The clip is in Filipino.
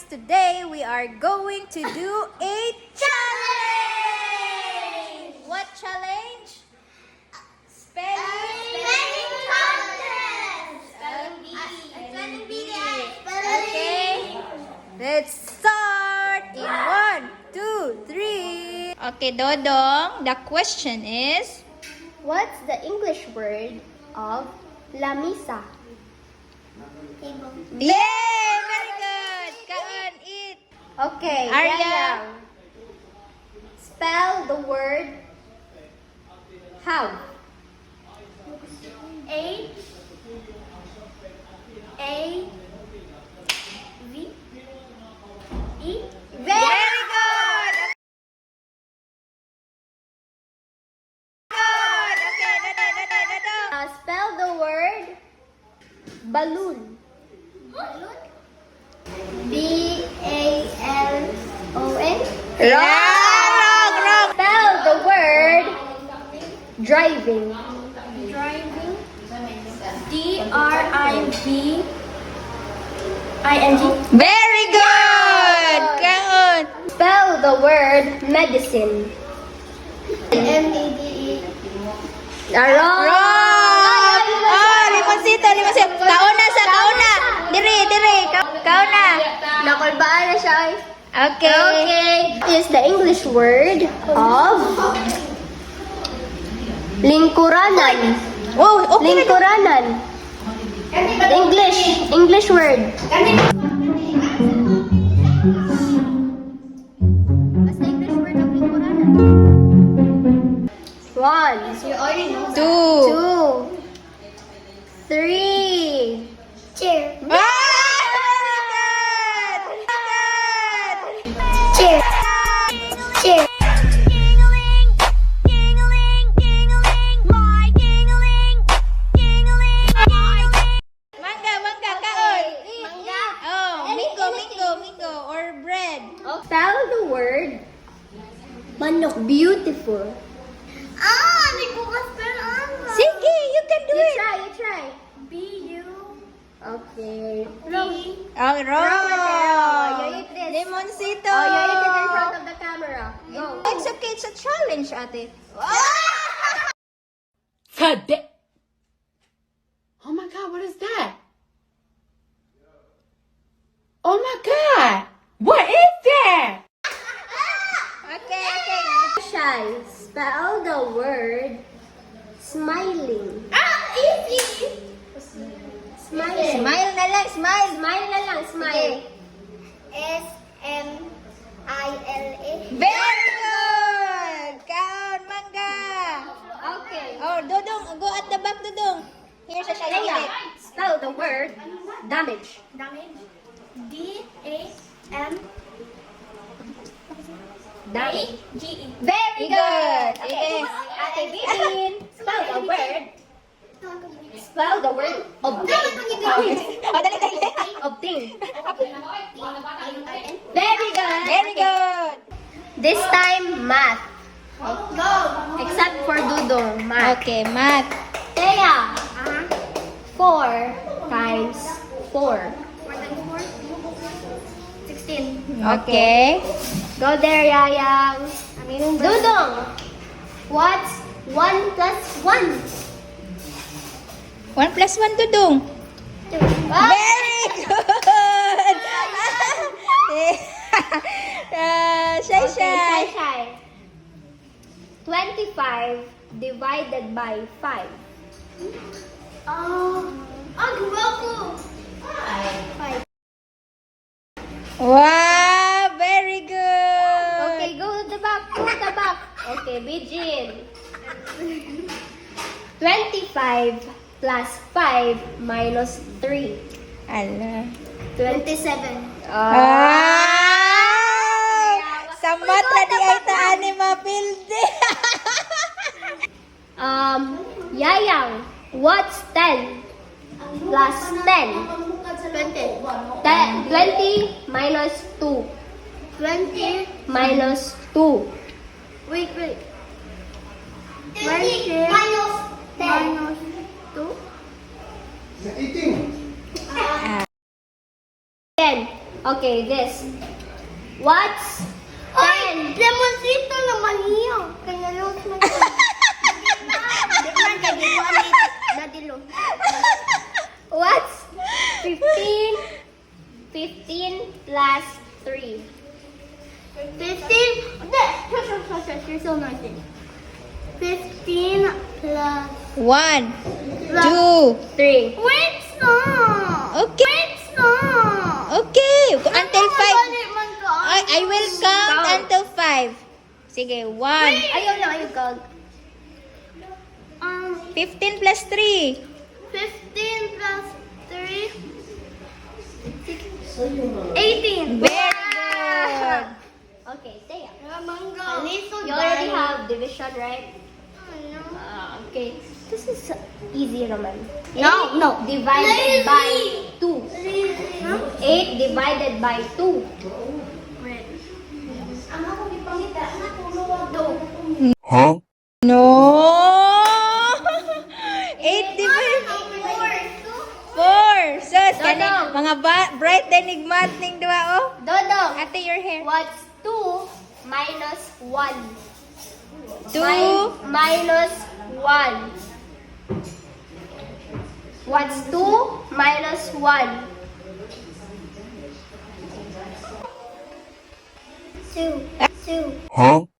today we are going to do a challenge! What challenge? Spelling contest! Spelling bee. Okay, let's start in 1, 2, 3. Okay, Dodong, the question is, What's the English word of lamisa? yay! Very good! Kaon, eat! Okay, Arya. Yayang. Spell the word have. A V E. Very good! Good! Okay, Dodong. Spell the word balloon. B-A-L-O-N. Wrong! Wrong! Spell the word driving. D-R-I-V-I-N-G. Very good! Kaon! Spell the word medicine. M-E-D-E. Wrong! Wrong! Oh, limoncito! Kauna sa kauna! Dire! Kauna! Nakulbaan na siya. Okay. Okay. Is the English word of lingkuranan. Oh, okay na. Lingkuranan. English word. What's the English word of lingkuranan? 1, you already know. 2. 2, 3. Chair. Ah! Chair. Chair. Mangga, kaon! Mangga. Oh, mingo, or bread. Spell the word manok. Beautiful. Hindi ko ka-spell Sige, you can do it. You try. B-U. Okay. Oh, wrong. You eat this. Limoncito. Oh, you eat it in front of the camera. Go. It's okay, it's a challenge, ate. Oh my God, what is that? Oh my God, what is that? Okay. Shy. Spell the word smiling. Easy. Smiling. Smile na lang, smile. Smile na lang, smile. S-M-I-L-A. Very good. Kaon, mangga. Okay. Oh, Dodong, go at the back, Dodong. Here sa siya. Leia, spell the word damage. D-A-M. Damage. G-E. Very Good. Okay. Okay. Ate Bibin, spell the word. Spell the word obtain. Oh, dali. Obtain. Very good. Very good. This time, math. Go. Except for Dudong, math. Okay, math. Leia, 4 times 4. 4 times 4? 16. Okay. Go there, Yayang. Dudong, what's 1 plus 1? 1 plus 1, Dodong. Very good. Shy. Shy. 25 divided by 5. Guwapo. 5. Wow, very good. Okay, go to the back. Okay, Bijin. 25 plus 5 minus 3. Ala. 27. Sa mata di ay taan ni mapilde. Yayang, what's 10 plus 10? 20. 20 minus 2. 20. Minus 2. Wait. 20 minus 10. minus 2. 10. Okay, this. What's Ay, lemonsito naman niyo. Kaya los man. Di man kay gituan ni Daddy Lo. What's 15 plus 3? 15. You're so naughty. 15 plus 1, 2. 3. Wait, stop. Okay. Wait, stop. Okay. Until 5. Balik man ka. I will count Count. until 5. Sige, 1. Ayaw na, ayaw ka. 15 plus 3. 15 plus 3. 18. Very good. Okay, Taya. Mangga. You already have division, right? No. Okay. This is easy naman. No. Divided by 2. Huh? 8 divided by 2. Wait. No. 8 divided 4. Sus, kani Dodong. mga bright enigmat ning duwa oh. Dodong, Ate, your hair. what's 2 minus 1? 2. Minus 1. What's 2 minus 1? 2. 2.